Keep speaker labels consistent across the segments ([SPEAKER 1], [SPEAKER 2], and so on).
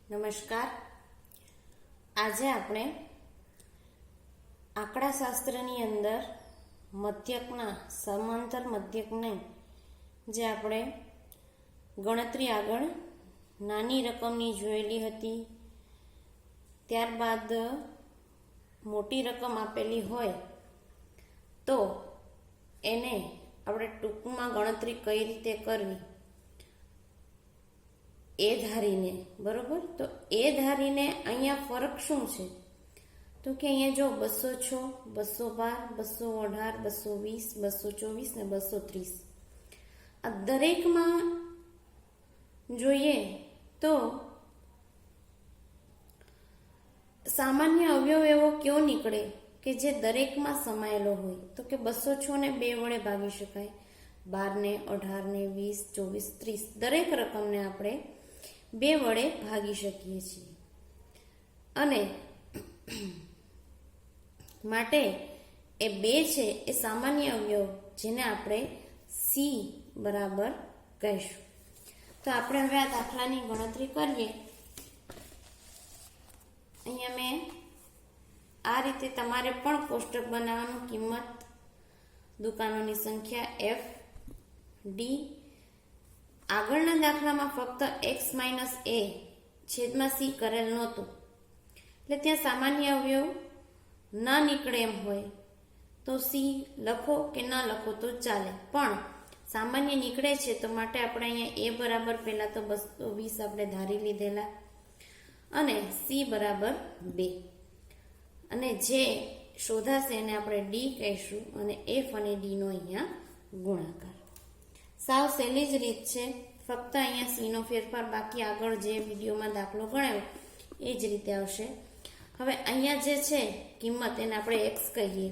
[SPEAKER 1] નમસ્કાર. આજે આપણે આંકડાશાસ્ત્રની અંદર મધ્યકના સમાંતર મધ્યકને જે આપણે ગણતરી આગળ નાની રકમની જોયેલી હતી, ત્યારબાદ મોટી રકમ આપેલી હોય તો એને આપણે ટૂંકમાં ગણતરી કઈ રીતે કરવી એ ધારીને, બરોબર. તો એ ધારીને અહીંયા ફરક શું છે? તો કે અહીંયા જો 206, 212, 218, 220, 224 ને 230 આ દરેકમાં જોઈએ તો સામાન્ય અવયવ એવો કયો નીકળે કે જે દરેકમાં સમાયેલો હોય? તો કે 206 ને 2 વડે ભાગી શકાય, 12 ને 18 ને 20, 24, 30 દરેક રકમને આપણે 2 વડે ભાગી શકીએ છીએ. અને માટે એ 2 છે એ સામાન્ય અવયવ, જેને આપણે સી બરાબર કહીશું. તો આપણે હવે આ દાખલાની ગણતરી કરીએ. અહીંયા મેં આ રીતે તમારે પણ કોષ્ટક બનાવવાનું, કિંમત, દુકાનોની સંખ્યા, એફ ડી. આગળના દાખલામાં ફક્ત x - a છેદમાં c કરેલ નહોતું, એટલે ત્યાં સામાન્ય અવયવ ના નીકળે એમ હોય તો c લખો કે ના લખો તો ચાલે, પણ સામાન્ય નીકળે છે તો માટે આપણે અહીંયા a બરાબર પહેલા તો 220 આપણે ધારી લીધેલા અને c બરાબર 2, અને જે શોધાશે એને આપણે d કહીશું અને f અને d નો અહીંયા ગુણાકાર. સાવ સહેલી જ રીત છે, ફક્ત અહીંયા સી નો ફેરફાર, બાકી આગળ જે વિડીયોમાં દાખલો ગણાયો એ જ રીતે આવશે. હવે અહીંયા જે છે કિંમત, એને આપણે x કહીએ.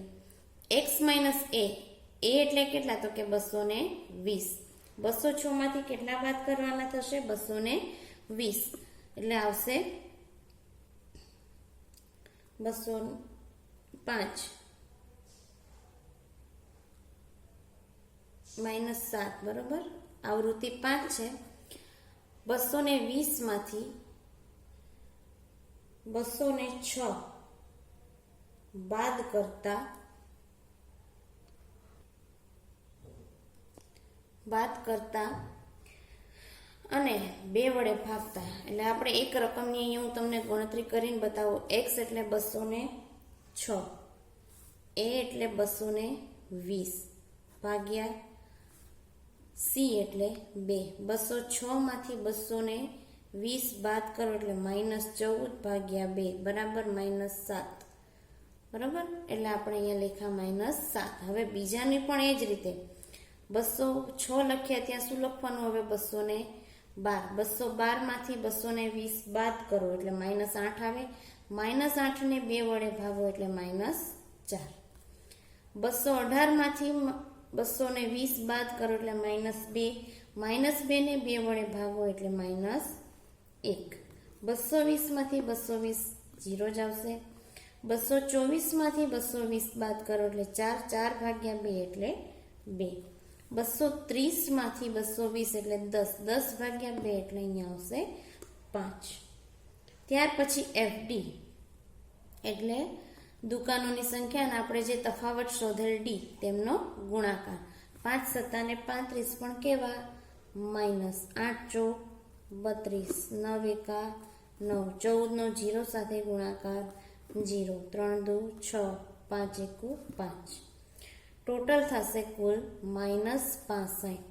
[SPEAKER 1] x - a એટલે કેટલા? તો કે 220. 206 માંથી કેટલા બાદ કરવાના થશે? 220, એટલે આવશે 205 -7, બરોબર. આવૃત્તિ 5 છે. 220 માંથી 206 બાદ કરતા અને 2 વડે ભાગતા, એટલે આપણે એક રકમની અહીંયા હું તમને ગણતરી કરીને બતાવું. x એટલે 206, a એટલે 220 ભાગ્યા c એટલે 2. 206 માંથી 220 બાદ કરો એટલે -14 ભાગ્યા 2 બરાબર -7, બરાબર. એટલે આપણે અહીંયા લેખા -7. હવે બીજાની પણ એ જ રીતે 206 લખ્યા, ત્યાં શું લખવાનું? હવે 212. 212 માંથી 220 બાદ કરો એટલે -8 આવે. -8 ને 2 વડે ભાગો એટલે -4. 218 માંથી 220 બાદ કરો એટલે -2. -2 ને 2 વડે ભાગો એટલે -1. 220 માંથી 220 0 જ આવશે. 224 માંથી 220 બાદ કરો એટલે 4. 4 ભાગ્યા 2 એટલે 2. 230 માંથી 220 એટલે 10. 10 ભાગ્યા 2 એટલે અહીંયા આવશે 5. ત્યાર પછી FD એટલે દુકાનોની સંખ્યા, અને આપણે જે તફાવત શોધેલ d તેમનો ગુણાકાર. 5 સત્તાને 35 પણ કેવા? માઇનસ. 8 ચોક 32, 9 એકા 9, 14 નો 0 સાથે ગુણાકાર 0, 3 દુ 6, 5 એકુ 5. ટોટલ થશે કુલ -65.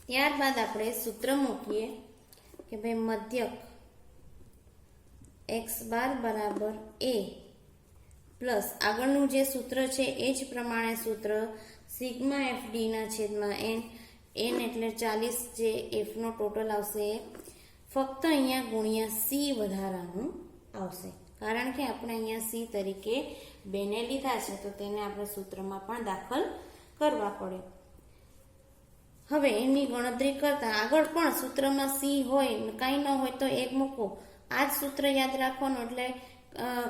[SPEAKER 1] ત્યારબાદ આપણે સૂત્ર મૂકીએ કે ભાઈ મધ્યક x બાર બરાબર a પ્લસ આગળનું જે સૂત્ર છે એ જ પ્રમાણે સૂત્ર સિગ્મા fd ના છેદમાં n. n એટલે 40, જે f નો ટોટલ આવશે, ફક્ત અહીંયા ગુણ્યા c વધારાનું આવશે, કારણ કે આપણે અહીંયા c તરીકે 2 ને લીધા છે તો તેને આપણે સૂત્રમાં પણ દાખલ કરવા પડે. હવે એની ગણતરી કરતા આગળ પણ સૂત્રમાં c હોય, કાંઈ ન હોય તો 1 મૂકો. આ જ સૂત્ર યાદ રાખવાનું, એટલે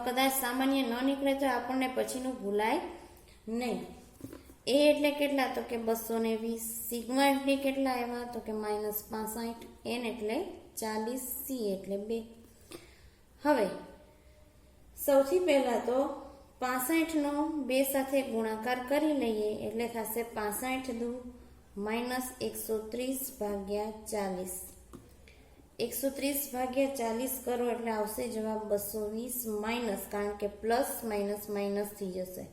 [SPEAKER 1] કદાચ સામાન્ય ન નીકળે તો આપણને પછીનું ભૂલાય નહીં. એ એટલે કેટલા? તો કે 220. સિગ્મા એફડી કેટલા આવ્યા? તો કે -65. એન એટલે 40. સી એટલે 2. હવે સૌથી પહેલા તો 65 નો 2 સાથે ગુણાકાર કરી લઈએ એટલે થશે 65 દુ -130 ભાગ્યા 40. 130 ભાગ્યા 40 કરો એટલે આવશે જવાબ 220 માઇનસ, કારણ કે પ્લસ માઇનસ માઇનસ થઈ જશે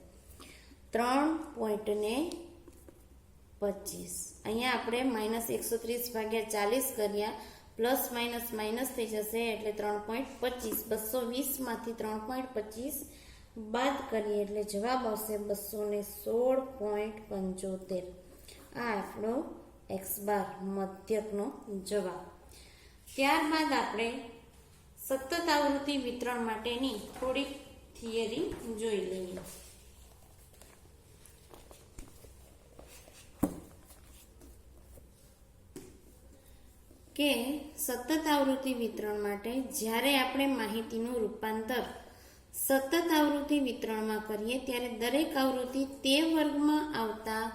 [SPEAKER 1] 3.25. અહીંયા આપણે -130 ભાગ્યા 40 કર્યા, પ્લસ માઇનસ માઇનસ થઈ જશે એટલે 3.25. 220 માંથી 3.25 બાદ કરીએ એટલે જવાબ આવશે 216.75. આ આપણો એક્સ બાર મધ્યકનો જવાબ. ત્યારબાદ આપણે સતત આવૃત્તિ વિતરણ માટેની થોડીક થિયરી જોઈ લઈએ. કે સતત આવૃત્તિ વિતરણ માટે જ્યારે આપણે માહિતીનું રૂપાંતર સતત આવૃત્તિ વિતરણમાં કરીએ ત્યારે દરેક આવૃત્તિ તે વર્ગમાં આવતા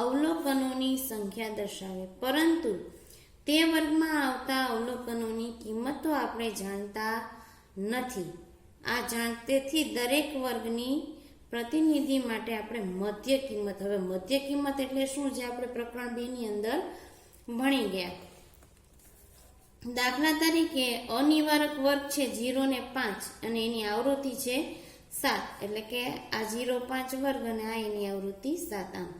[SPEAKER 1] અવલોકનોની સંખ્યા દર્શાવે, પરંતુ તે વર્ગમાં આવતા અવલોકનોની કિંમતો આપણે જાણતા નથી. તેથી દરેક વર્ગની પ્રતિનિધિ માટે આપણે મધ્ય કિંમત, હવે મધ્ય કિંમત એટલે શું, જે આપણે પ્રકરણ 2 ની અંદર ભણી ગયા. દાખલા તરીકે અનિવારક વર્ગ છે 0 ને 5 અને એની આવૃત્તિ છે 7, એટલે કે આ 0, 5 વર્ગ અને આ એની આવૃત્તિ 7. આમ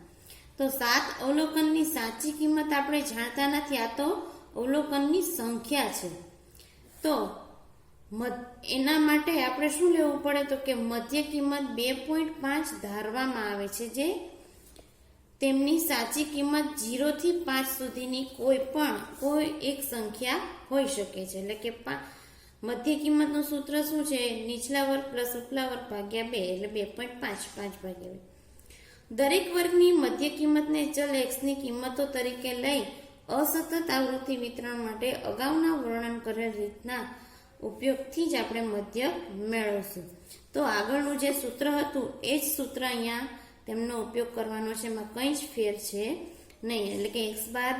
[SPEAKER 1] તો 7 અવલોકનની સાચી કિંમત આપણે જાણતા નથી, આ તો અવલોકનની સંખ્યા છે. તો એના માટે આપણે શું લેવું પડે? તો કે મધ્ય કિંમત 2.5 ધારવામાં આવે છે, જે તેમની સાચી કિંમત 0 થી 5 સુધીની કોઈ એક સંખ્યા હોઈ શકે છે. એટલે કે મધ્ય કિંમતનું સૂત્ર શું છે? નીચલા વર્ગ પ્લસ ઉપલા વર્ગ ભાગ્યા 2, એટલે 2.5, 5 ભાગ્યા 2. દરેક વર્ગની મધ્ય કિંમતને ચલ x ની કિંમતો તરીકે લઈ અસતત આવૃત્તિ વિતરણ માટે અગાઉના વર્ણન કરેલ રીતના ઉપયોગથી જ આપણે મધ્ય મેળવશું. તો આગળનું જે સૂત્ર હતું એ જ સૂત્ર અહીંયા તેમનો ઉપયોગ કરવાનો છે, એમાં કંઈ જ ફેર છે નહીં. એટલે કે x bar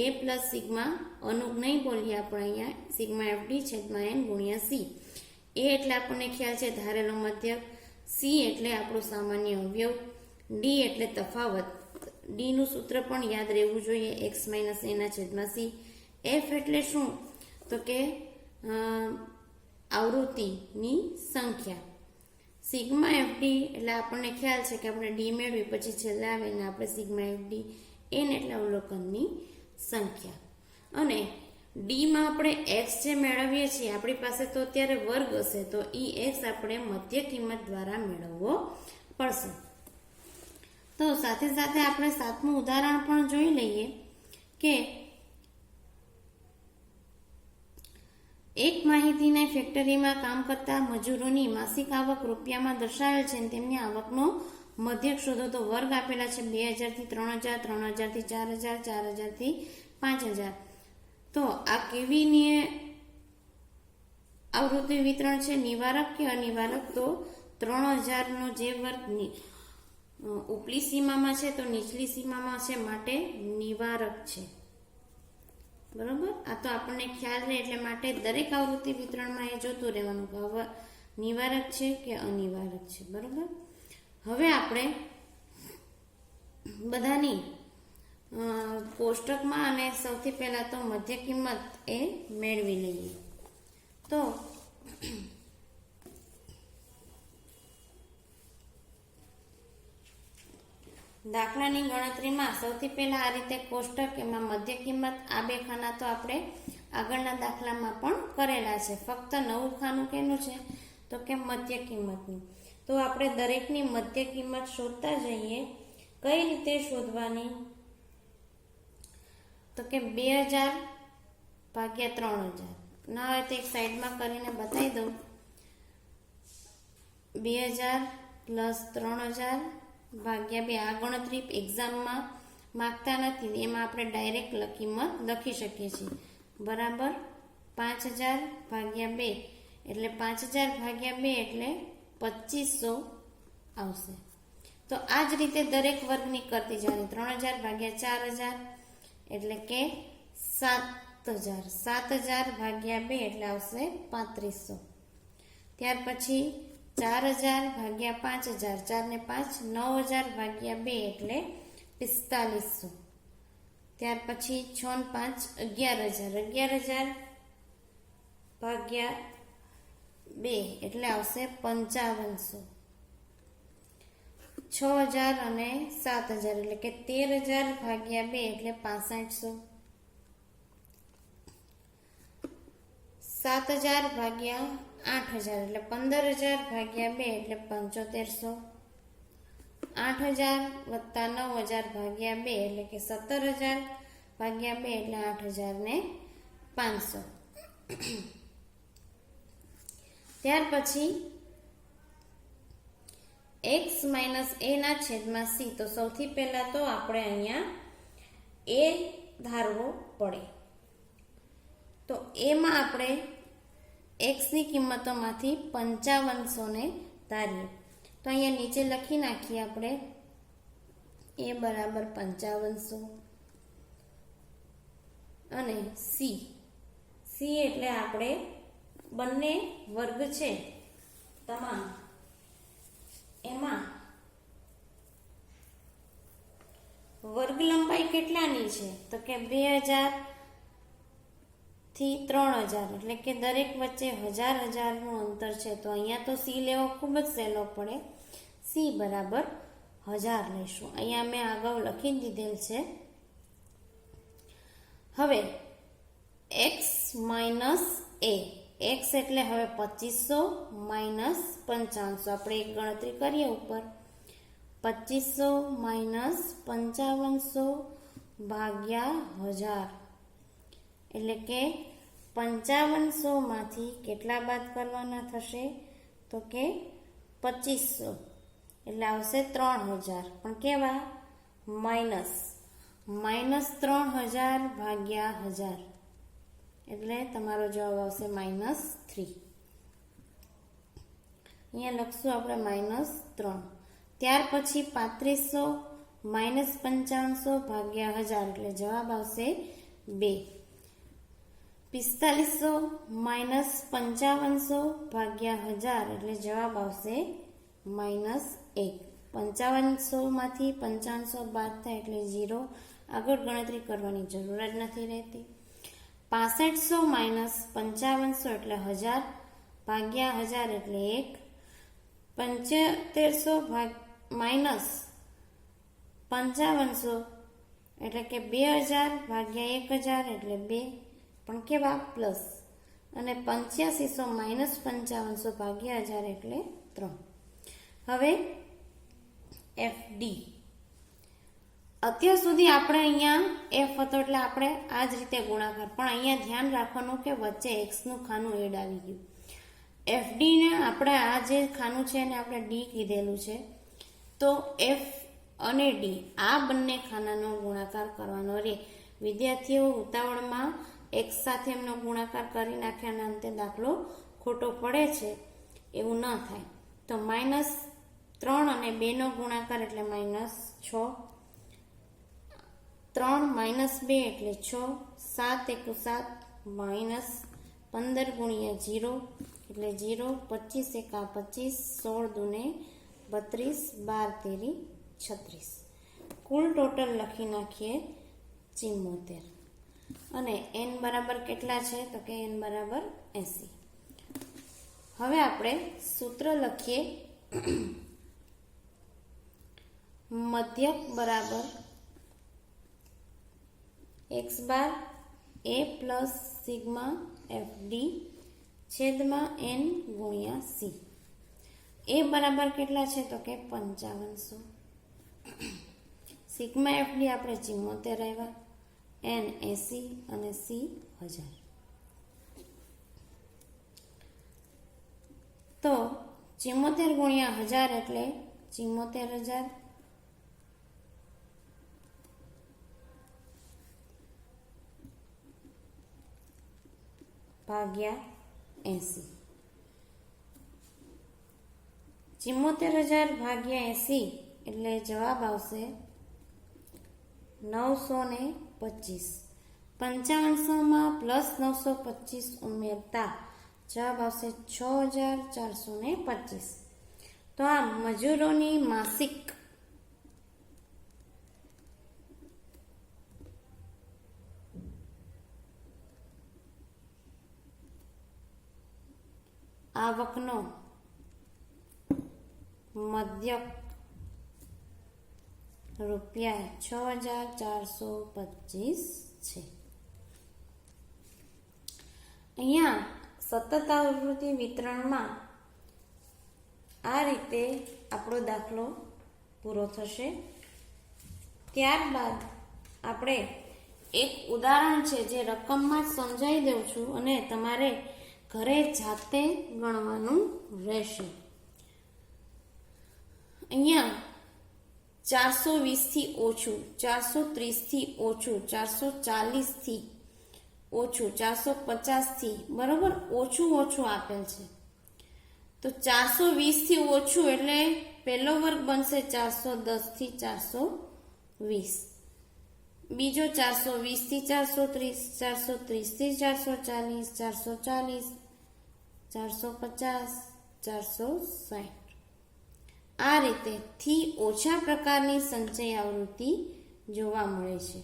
[SPEAKER 1] a plus sigma અનુક નહીં બોલીએ આપણે અહીંયા, સિગ્મા એફડી છેદમાં n ગુણ્યા c. a એટલે આપણને ખ્યાલ છે ધારેલો મધ્યક, c એટલે આપણું સામાન્ય અવયવ, d એટલે તફાવત. d નું સૂત્ર પણ યાદ રહેવું જોઈએ, x માઇનસ a ના છેદમાં c. f એટલે શું? તો કે આવૃત્તિની સંખ્યા. સિગ્મા એફડી એટલે આપણને ખ્યાલ છે કે આપણે ડી મેળવી પછી છેલ્લે આવીને આપણે સિગ્મા એફડી, એન એટલે અવલોકનની સંખ્યા. અને ડીમાં આપણે એક્સ જે મેળવીએ છીએ, આપણી પાસે તો અત્યારે વર્ગ હશે, તો ઈ એક્સ આપણે મધ્ય કિંમત દ્વારા મેળવવો પડશે. તો સાથે સાથે આપણે 7મું ઉદાહરણ પણ જોઈ લઈએ કે એક માહિતીના ફેક્ટરીમાં કામ કરતા મજૂરોની માસિક આવક રૂપિયામાં દર્શાવેલ છે, તેમની આવકનો મધ્યક શોધો. તો વર્ગ આપેલા છે 2000 થી 3000, 3000 થી 4000, 4000 થી 5000. તો આ કેવી આવૃત્તિ વિતરણ છે, નિવારક કે અનિવારક? તો 3000 નો જે વર્ગ ઉપલી સીમામાં છે તો નીચલી સીમામાં છે, માટે નિવારક છે. બરોબર, આ તો આપણને ખ્યાલ રહે એટલે માટે દરેક આવૃત્તિ વિતરણમાં એ જોતું રહેવાનું કે હવે નિવારક છે કે અનિવારક છે. બરોબર, હવે આપણે બધાની કોષ્ટકમાં અને સૌથી પહેલા તો મધ્ય કિંમત એ મેળવી લઈએ. તો દાખલાની ગણતરીમાં સૌથી પહેલા આ રીતે કોષ્ટક, એમાં મધ્ય કિંમત. આ બે ખાના તો આપણે આગળના દાખલામાં પણ કરેલા છે, ફક્ત નવું ખાનું કેનું છે? તો કે મધ્ય કિંમતની. તો આપણે દરેકની મધ્ય કિંમત શોધતા જઈએ. કઈ રીતે શોધવાની? તો કે 2000 ભાગ્યા 3000. ના હોય તો એક સાઈડમાં કરીને બતાવી દઉં. 2000 પ્લસ 3000 ભાગ્યા 2. આ ગણતરી એક્ઝામમાં માગતા નથી, એમાં આપણે ડાયરેક્ટ કિંમત લખી શકીએ છીએ. બરાબર 5000 ભાગ્યા 2 એટલે 5000 ભાગ્યા 2 એટલે 2500 આવશે. તો આ જ રીતે દરેક વર્ગની કરતી જવાની. 3000 ભાગ્યા 4000 એટલે કે 7000. 7000 ભાગ્યા 2 એટલે આવશે 3500. ત્યાર પછી 4000 ભાગ્યા 5000, 4 ને 5 9000 ભાગ્યા 2 એટલે 4500. ત્યાર પછી 6 ને 5 11000, 11000 ભાગ્યા 2 એટલે આવશે 5500. 6000 અને 7000 એટલે કે 13000 ભાગ્યા 2 એટલે 6500. 7000 ભાગ્યા 8000 એટલે 15000 ભાગ્યા 2 એટલે 7500. 8000 વત્તા 9000 ભાગ્યા 2 એટલે કે 17000 ભાગ્યા 2 એટલે 8500. ત્યાર પછી x માઇનસ a ના છેદમાં c. તો સૌથી પહેલા તો આપણે અહીંયા a ધારવો પડે. તો a માં આપણે x ની કિંમતોમાંથી 5500 ને ધારીએ. તો અહીંયા નીચે લખી નાખીએ આપણે a બરાબર 5500 અને c એટલે આપણે બંને વર્ગ છે તમામ, એમાં વર્ગ લંબાઈ કેટલાની છે તો કે 2000 થી 3000 એટલે કે દરેક વચ્ચે 1000 નું અંતર છે. તો અહીંયા તો c લેવો ખૂબ જ સહેલો પડે. c બરાબર 1000 લઈશું. અહીંયા મેં અગાઉ લખી દીધેલ છે. હવે x માઇનસ a. x એટલે હવે 2500 માઇનસ 5500. આપણે એક ગણતરી કરીએ ઉપર. 2500 માઇનસ 5500 ભાગ્યા 1000 એટલે કે 5500 માંથી કેટલા બાદ કરવાના થશે તો કે 2500 એટલે આવશે 3000. પણ કેવા? માઇનસ 3000 ભાગ્યા 1000 એટલે તમારો જવાબ આવશે -3. અહીંયા લખશું આપણે -3. ત્યાર પછી 3500 માઇનસ 5500 ભાગ્યા 1000 એટલે જવાબ આવશે 2. 4500 માઇનસ 5500 ભાગ્યા 1000 એટલે જવાબ આવશે -1. 5500 માંથી 5500 બાદ થાય એટલે 0. આગળ ગણતરી કરવાની જરૂર જ નથી રહેતી. 6500 માઇનસ 5500 એટલે 1000 ભાગ્યા 1000 એટલે 1. 7500 માઇનસ 5500 એટલે કે 2000 ભાગ્યા 1000 એટલે 2. પણ કેવા? પ્લસ. અને 8500 માઇનસ 5500 ભાગ્યા 1000 એટલે 3. હવે FD. અત્યાર સુધી આપણે અહીંયા f હતો એટલે આપણે આ જ રીતે ગુણાકાર, પણ અહીંયા ધ્યાન રાખવાનું કે વચ્ચે x નું ખાનું એડ આવી ગયું. FD ને આપણે આ જે ખાનું છે એને આપણે d કીધેલું છે. તો f અને d આ બંને ખાનાનો ગુણાકાર કરવાનો રહે. વિદ્યાર્થીઓ ઉતાવળમાં x સાથે એમનો ગુણાકાર કરી નાખ્યાના અંતે દાખલો ખોટો પડે છે, એવું ન થાય. તો -3 અને 2 નો ગુણાકાર એટલે -6. 3 -2 એટલે 6. 7 × 7 -15 ગુણ્યા 0 એટલે 0. 25 × 25 16 × 2 32 12 36. કુલ ટોટલ લખી નાખીએ 74. અને n બરાબર કેટલા છે તો કે n બરાબર 80. હવે આપણે સૂત્ર લખીએ. મધ્યક બરાબર x bar a plus sigma fd છેદમાં n ગુણ્યા c. a બરાબર કેટલા છે તો કે 5500. સિગ્મા fd આપણે 74 આવ્યા, n 80 અને c 1000. તો 74 ગુણ્યા 1000 એટલે 74000 ભાગ્યા 80. 74000 ભાગ્યા 80 એટલે જવાબ આવશે 925. 5500માં પ્લસ 925 ઉમેરતા જવાબ આવશે 6425. તો આ મજૂરોની માસિક આવકનો મધ્યક રૂપિયા 6425 છે. અહીંયા સતત આવૃત્તિ વિતરણમાં આ રીતે આપણો દાખલો પૂરો થશે. ત્યારબાદ આપણે એક ઉદાહરણ છે જે રકમમાં જ સમજાવી દઉં છું અને તમારે ઘરે જાતે ગણવાનું રહેશે. અહીંયા 420 થી ઓછું, 430 થી ઓછું, 440 થી ઓછું, 450 થી બરોબર ઓછું આપેલ છે. તો 420 થી ઓછું એટલે પહેલો વર્ગ બનશે 410 થી 420, બીજો 420 થી 430, 430 થી 440, 440, 450, 460. આ રીતે થી ઓછા પ્રકારની સંચય આવૃત્તિ જોવા મળે છે.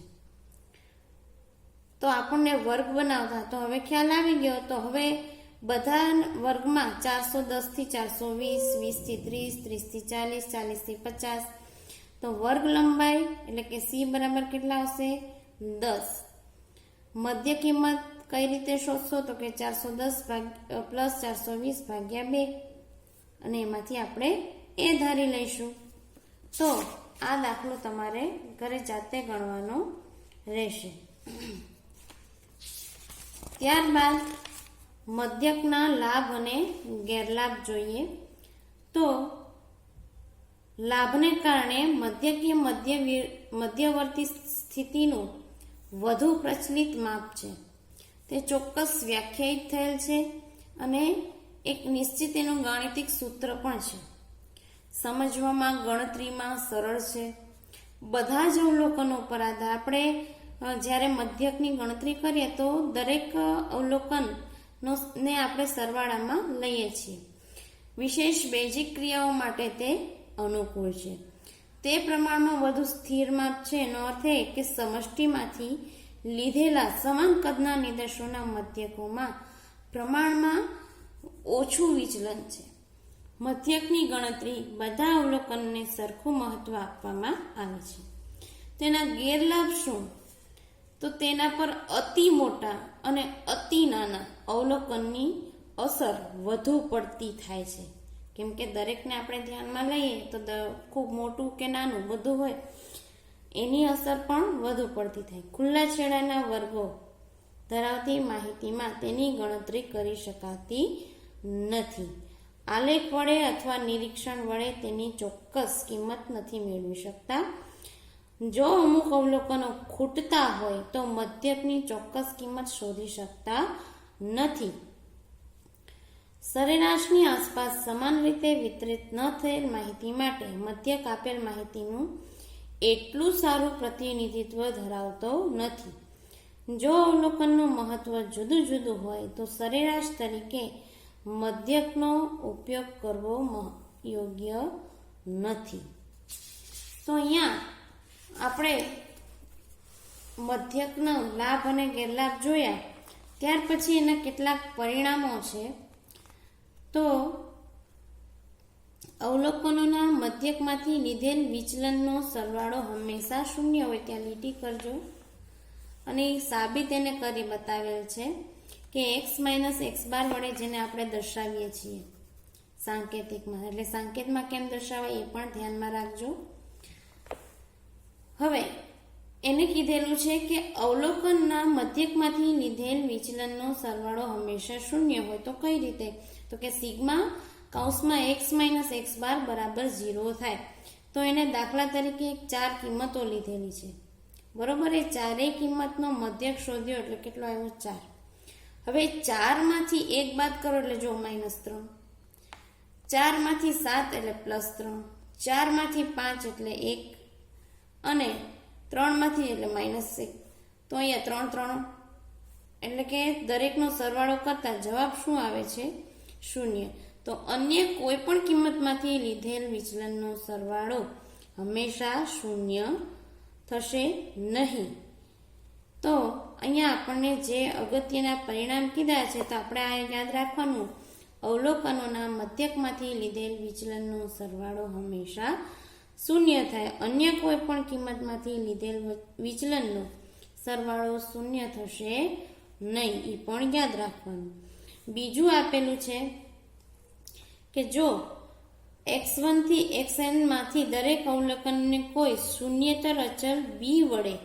[SPEAKER 1] તો આપણને વર્ગ બનાવતા તો હવે ખ્યાલ આવી ગયો. તો હવે બધા વર્ગમાં 410 થી 420, 20 થી 30, 30 થી 40, 40 થી 50. તો વર્ગ લંબાઈ એટલે કે સી બરાબર કેટલા આવશે? 10. મધ્ય કિંમત કઈ રીતે શોધશો? તો કે 410 પ્લસ 420 ભાગ્યા 2 અને એમાંથી આપણે એ ધારી લઈશું. તો આ દાખલો તમારે ઘરે જાતે ગણવાનો રહેશે. ત્યારબાદ મધ્યકના લાભ અને ગેરલાભ જોઈએ. તો લાભને કારણે મધ્યક એ મધ્યવર્તી સ્થિતિનું વધુ પ્રચલિત માપ છે. તે ચોક્કસ વ્યાખ્યાયિત થયેલ છે અને એક નિશ્ચિત એનું ગાણિતિક સૂત્ર પણ છે. સમજવામાં ગણતરીમાં સરળ છે. બધા જ અવલોકનો પર આધાર આપણે જ્યારે મધ્યકની ગણતરી કરીએ તો દરેક અવલોકનને આપણે સરવાળામાં લઈએ છીએ. વિશેષ બેઝિક ક્રિયાઓ માટે તે અનુકૂળ છે. તે પ્રમાણમાં વધુ સ્થિર માપ છે. એનો અર્થ એ કે સમષ્ટિમાંથી લીધેલા સમાન કદના નિદર્શોના મધ્યકોમાં પ્રમાણમાં ઓછું વિચલન છે. મધ્યકની ગણતરી બધા અવલોકનને સરખું મહત્વ આપવામાં આવે છે. તેના ગેરલાભ શું? તો તેના પર અતિ મોટા અને અતિ નાના અવલોકનની અસર વધુ પડતી થાય છે. કેમ કે દરેકને આપણે ધ્યાનમાં લઈએ તો ખૂબ મોટું કે નાનું બધું હોય એની અસર પણ વધુ પડતી થાય. ખુલ્લા છેડાના વર્ગો ધરાવતી માહિતીમાં તેની ગણતરી કરી શકાતી નથી. આલેખ વડે અથવા નિરીક્ષણ વડે તેની ચોક્કસ કિંમત નથી મેળવી શકતા. જો અમુક અવલોકનો ખૂટતા હોય તો મધ્યકની ચોક્કસ કિંમત શોધી શકતા નથી. સરેરાશની આસપાસ સમાન રીતે વિતરિત ન થયેલ માહિતી માટે મધ્યક આપેલ માહિતીનું એટલું સારું પ્રતિનિધિત્વ ધરાવતો નથી. જો અવલોકનનું મહત્વ જુદું જુદું હોય તો સરેરાશ તરીકે મધ્યકનો ઉપયોગ કરવો યોગ્ય નથી. તો અહીંયા આપણે મધ્યકનો લાભ અને ગેરલાભ જોયા. ત્યાર પછી એના કેટલાક પરિણામો છે. તો અવલોકનોના મધ્યકમાંથી લીધેલ વિચલનનો સરવાળો હંમેશા શૂન્ય હોય. ત્યાં લીટી કરજો અને સાબિત એને કરી બતાવેલ છે કે x - x બાર વડે જેને આપણે દર્શાવીએ છીએ સાંકેતિકમાં. એટલે સંકેતમાં કેમ દર્શાવાય એ પણ ધ્યાનમાં રાખજો. હવે એને કીધેલું છે કે અવલોકનના મધ્યકમાંથી લીધેલ વિચલનનો સરવાળો હંમેશા શૂન્ય હોય. તો કઈ રીતે? તો કે સિગ્મા કૌંસમાં x - x બાર બરાબર 0 થાય. તો એને દાખલા તરીકે 4 કિંમતો લીધેલી છે બરોબર. એ ચારેય કિંમતનો મધ્યક શોધ્યો એટલે કેટલો આવ્યો? 4. હવે 4 માંથી 1 બાદ કરો એટલે જો -3, 4 માંથી 7 એટલે +3, 4માંથી 5 એટલે 1 અને 3માંથી એટલે -1, તો અહીંયા 3 3 એટલે કે દરેકનો સરવાળો કરતા જવાબ શું આવે છે? 0. તો અન્ય કોઈ પણ કિંમતમાંથી લીધેલ વિચલનનો સરવાળો હંમેશા 0 થશે નહીં. તો અહીંયા આપણને જે અગત્યના પરિણામ કીધા છે તો આપણે આ યાદ રાખવાનું, અવલોકનોના મધ્યકમાંથી લીધેલ વિચલનનો સરવાળો હંમેશા 0 થાય. અન્ય કોઈ પણ કિંમતમાંથી લીધેલ વિચલનનો સરવાળો 0 થશે નહીં, એ પણ યાદ રાખવાનું. બીજું આપેલું છે કે જો x1 થી xn માંથી દરેક અવલોકનને કોઈ શૂન્યેતર અચલ b વડે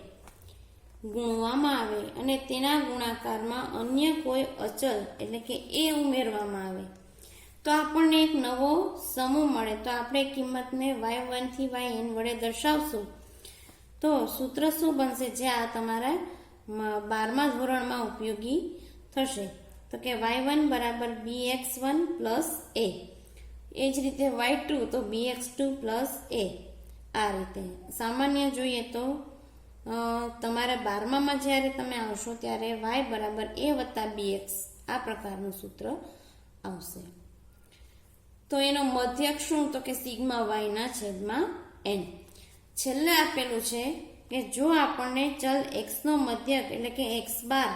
[SPEAKER 1] ગુણવામાં આવે અને તેના ગુણાકારમાં અન્ય કોઈ અચલ એટલે કે a ઉમેરવામાં આવે તો આપણને એક નવો સમૂહ મળે. તો આપણે કિંમતને y1 થી yn વડે દર્શાવશું તો સૂત્ર શું બનશે, જે આ તમારા 12મા ધોરણમાં ઉપયોગી થશે? તો કે y1 બરાબર bx1 પ્લસ a, એ જ રીતે y2 તો bx2 પ્લસ a. આ રીતે સામાન્ય જોઈએ તો તમારા 12માં જ્યારે તમે આવશો ત્યારે y બરાબર a વત્તા bx આ પ્રકારનું સૂત્ર આવશે. તો એનો મધ્યક શું? તો કે સિગ્મા y ના છેદમાં n. છેલ્લે આપેલું છે કે જો આપણને ચલ x નો મધ્યક એટલે કે x બાર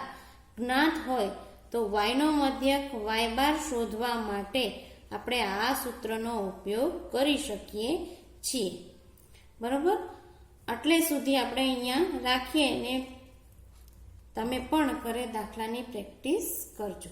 [SPEAKER 1] જ્ઞાત હોય તો y નો મધ્યક y બાર શોધવા માટે આપણે આ સૂત્રનો ઉપયોગ કરી શકીએ છીએ. બરોબર? આટલે સુધી આપણે અહીંયા રાખીએ ને તમે પણ ઘરે દાખલાની પ્રેક્ટિસ કરજો.